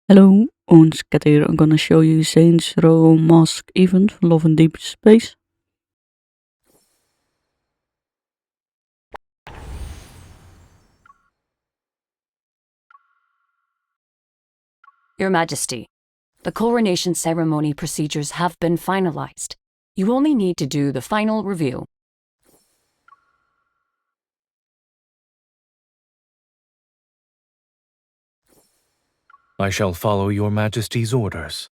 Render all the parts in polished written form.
Hello, ons Kat here. I'm gonna show you Zayne's Royal Masque event for Love and Deepspace. Your Majesty, the coronation ceremony procedures have been finalized. You only need to do the final review. I shall follow your Majesty's orders.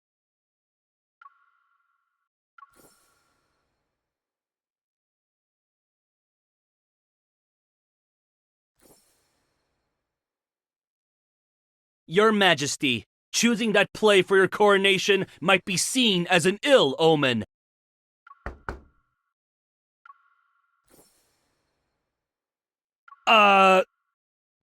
Your Majesty, choosing that play for your coronation might be seen as an ill omen.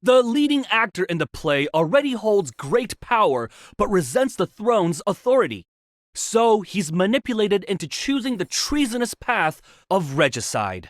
The leading actor in the play already holds great power, but resents the throne's authority. So he's manipulated into choosing the treasonous path of regicide.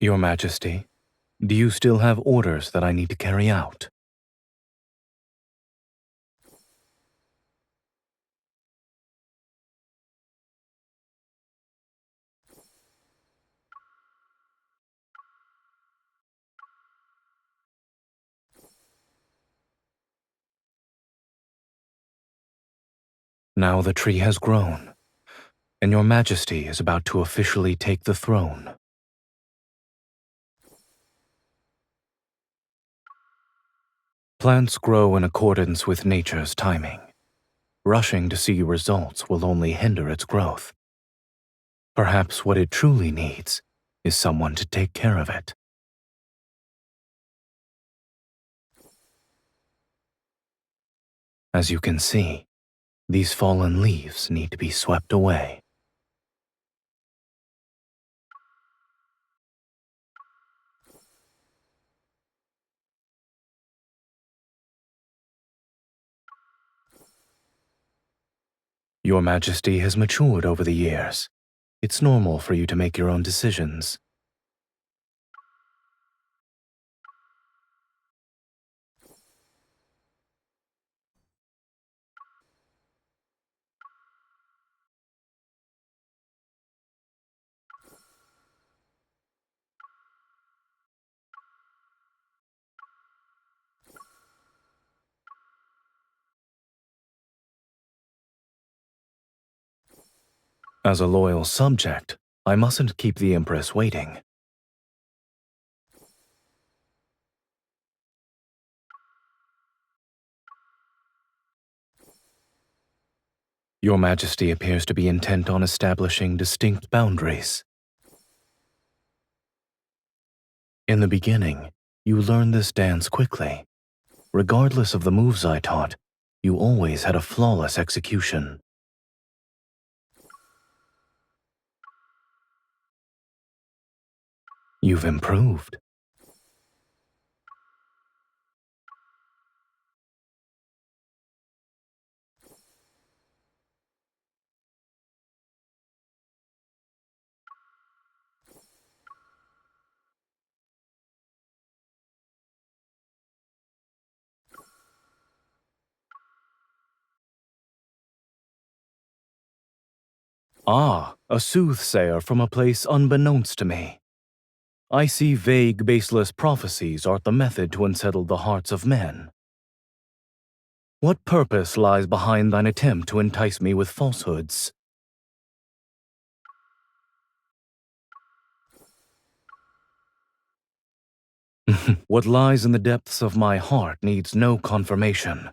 Your Majesty, do you still have orders that I need to carry out? Now the tree has grown, and your Majesty is about to officially take the throne. Plants grow in accordance with nature's timing. Rushing to see results will only hinder its growth. Perhaps what it truly needs is someone to take care of it. As you can see, these fallen leaves need to be swept away. Your Majesty has matured over the years. It's normal for you to make your own decisions. As a loyal subject, I mustn't keep the Empress waiting. Your Majesty appears to be intent on establishing distinct boundaries. In the beginning, you learned this dance quickly. Regardless of the moves I taught, you always had a flawless execution. You've improved. Ah, a soothsayer from a place unbeknownst to me. I see vague, baseless prophecies are the method to unsettle the hearts of men. What purpose lies behind thine attempt to entice me with falsehoods? What lies in the depths of my heart needs no confirmation.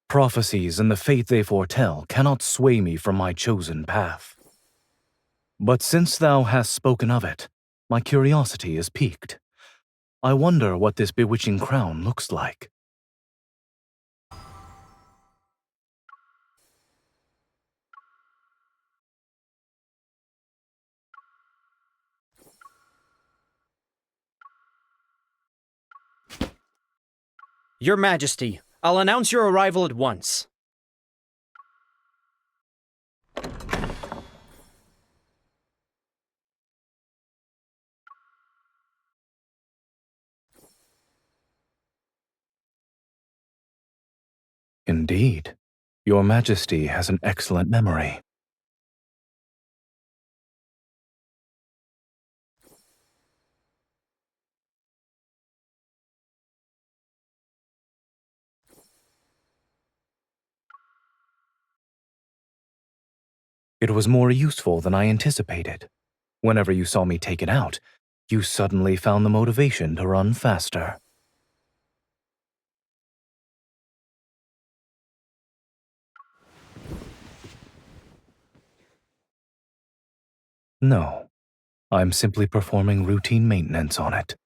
Prophecies and the fate they foretell cannot sway me from my chosen path. But since thou hast spoken of it, my curiosity is piqued. I wonder what this bewitching crown looks like. Your Majesty, I'll announce your arrival at once. Indeed. Your Majesty has an excellent memory. It was more useful than I anticipated. Whenever you saw me take it out, you suddenly found the motivation to run faster. No, I'm simply performing routine maintenance on it.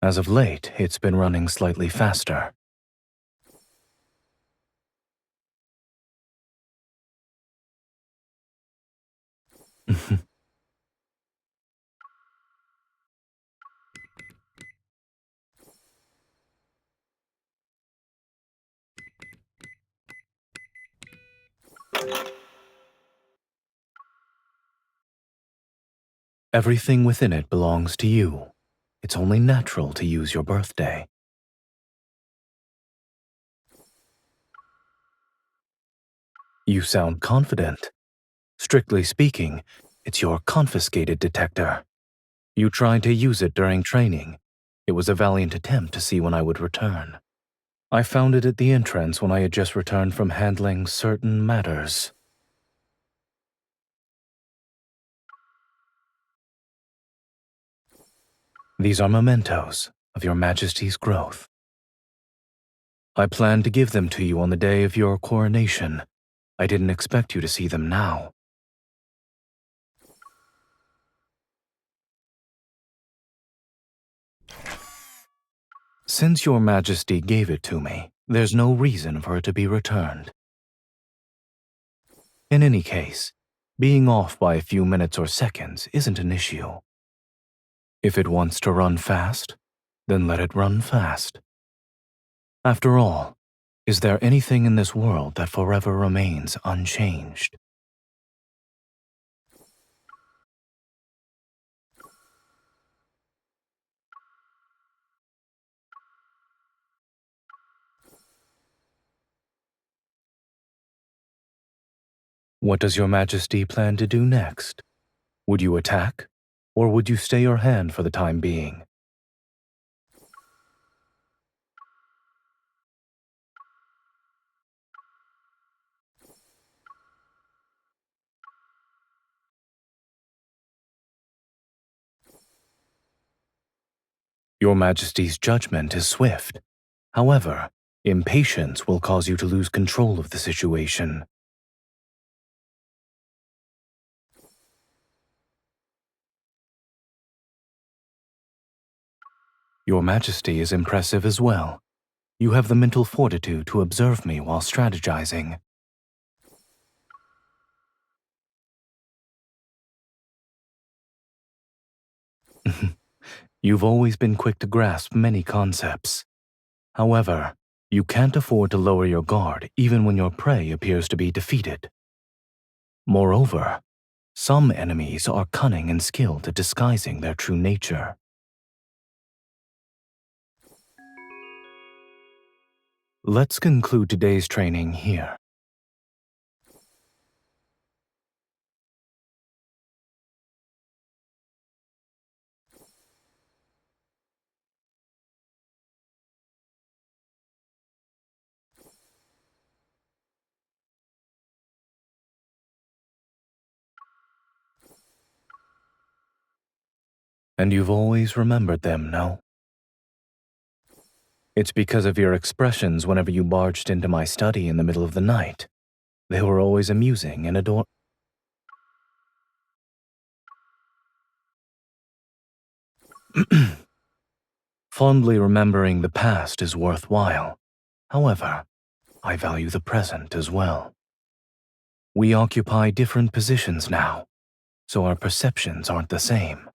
As of late, it's been running slightly faster. Everything within it belongs to you. It's only natural to use your birthday. You sound confident. Strictly speaking, it's your confiscated detector. You tried to use it during training. It was a valiant attempt to see when I would return. I found it at the entrance when I had just returned from handling certain matters. These are mementos of your Majesty's growth. I planned to give them to you on the day of your coronation. I didn't expect you to see them now. Since your Majesty gave it to me, there's no reason for it to be returned. In any case, being off by a few minutes or seconds isn't an issue. If it wants to run fast, then let it run fast. After all, is there anything in this world that forever remains unchanged? What does your Majesty plan to do next? Would you attack, or would you stay your hand for the time being? Your Majesty's judgment is swift. However, impatience will cause you to lose control of the situation. Your Majesty is impressive as well. You have the mental fortitude to observe me while strategizing. You've always been quick to grasp many concepts. However, you can't afford to lower your guard even when your prey appears to be defeated. Moreover, some enemies are cunning and skilled at disguising their true nature. Let's conclude today's training here. And you've always remembered them, no? It's because of your expressions whenever you barged into my study in the middle of the night. They were always amusing and adorable. Fondly remembering the past is worthwhile. However, I value the present as well. We occupy different positions now, so our perceptions aren't the same.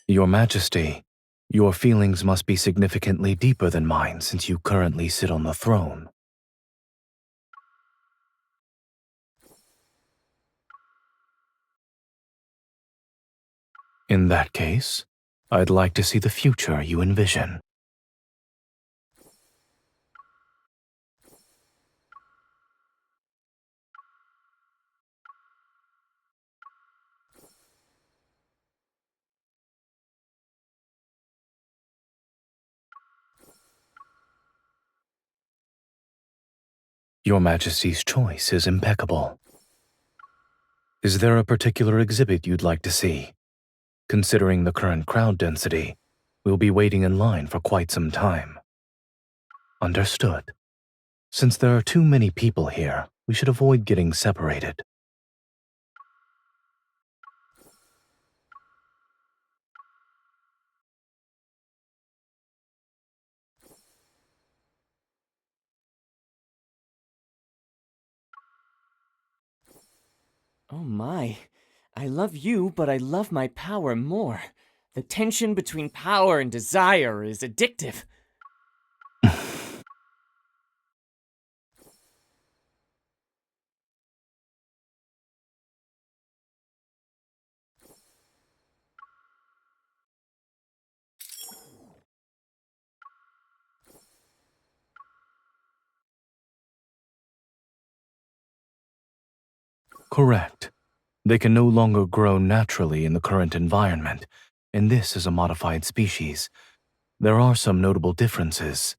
Your Majesty, Your feelings must be significantly deeper than mine since you currently sit on the throne. In that case, I'd like to see the future you envision. Your Majesty's choice is impeccable. Is there a particular exhibit you'd like to see? Considering the current crowd density, we'll be waiting in line for quite some time. Understood. Since there are too many people here, we should avoid getting separated. Oh my. I love you, but I love my power more. The tension between power and desire is addictive. Correct. They can no longer grow naturally in the current environment, and this is a modified species. There are some notable differences.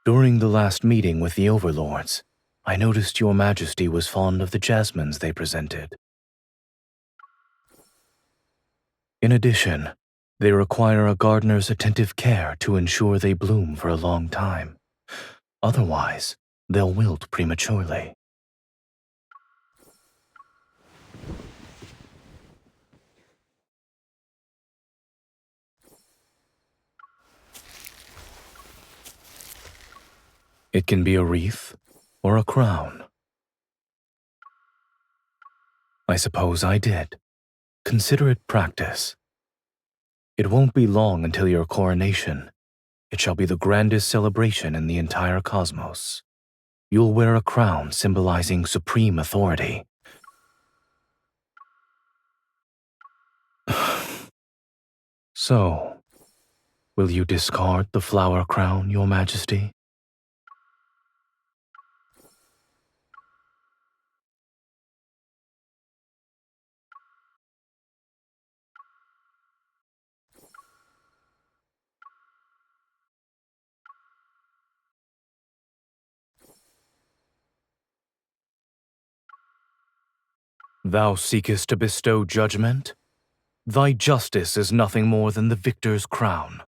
During the last meeting with the overlords, I noticed Your Majesty was fond of the jasmines they presented. In addition, they require a gardener's attentive care to ensure they bloom for a long time. Otherwise, they'll wilt prematurely. It can be a wreath or a crown. I suppose I did. Consider it practice. It won't be long until your coronation. It shall be the grandest celebration in the entire cosmos. You'll wear a crown symbolizing supreme authority. So, will you discard the flower crown, Your Majesty? Thou seekest to bestow judgment? Thy justice is nothing more than the victor's crown.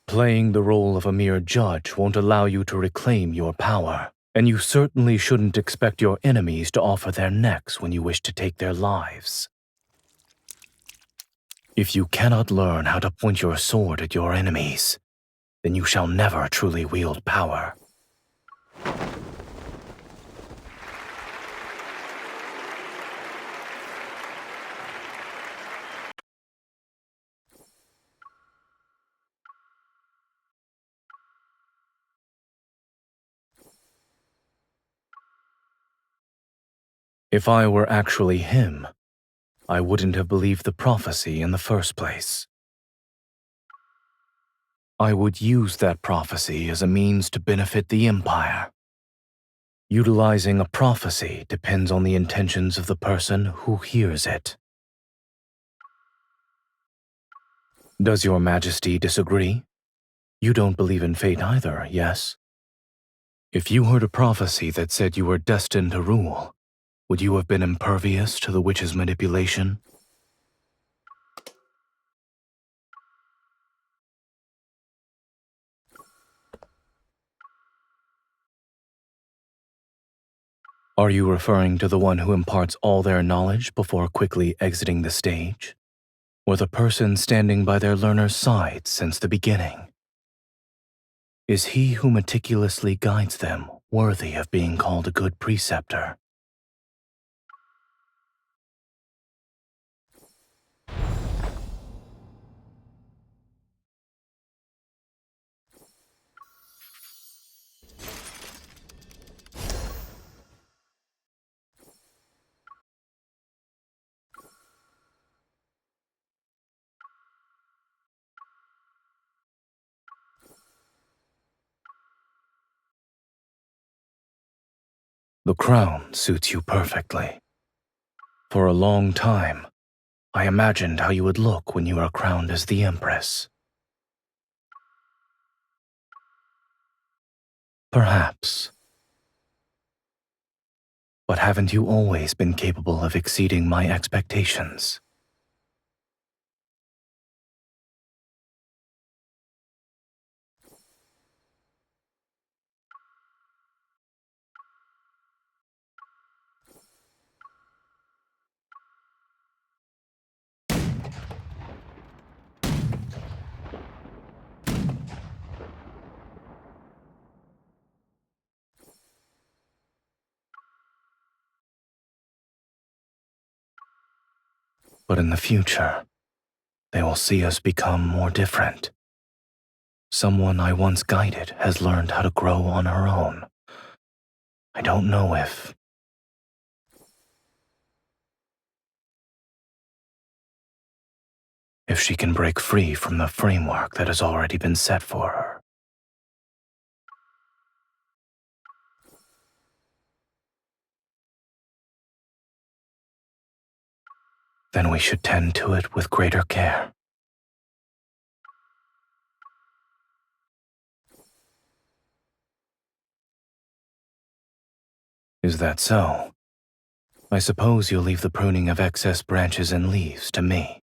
Playing the role of a mere judge won't allow you to reclaim your power, and you certainly shouldn't expect your enemies to offer their necks when you wish to take their lives. If you cannot learn how to point your sword at your enemies, then you shall never truly wield power. If I were actually him, I wouldn't have believed the prophecy in the first place. I would use that prophecy as a means to benefit the Empire. Utilizing a prophecy depends on the intentions of the person who hears it. Does Your Majesty disagree? You don't believe in fate either, yes? If you heard a prophecy that said you were destined to rule, would you have been impervious to the witch's manipulation? Are you referring to the one who imparts all their knowledge before quickly exiting the stage? Or the person standing by their learner's side since the beginning? Is he who meticulously guides them worthy of being called a good preceptor? The crown suits you perfectly. For a long time, I imagined how you would look when you are crowned as the Empress. Perhaps. But haven't you always been capable of exceeding my expectations? But in the future, they will see us become more different. Someone I once guided has learned how to grow on her own. I don't know if she can break free from the framework that has already been set for her. Then we should tend to it with greater care. Is that so? I suppose you'll leave the pruning of excess branches and leaves to me.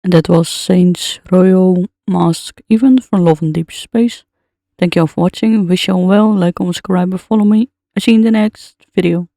And that was Zayne Royal Masque event for Love and Deepspace. Thank you all for watching, wish you all well, like, comment, subscribe and follow me. I'll see you in the next video.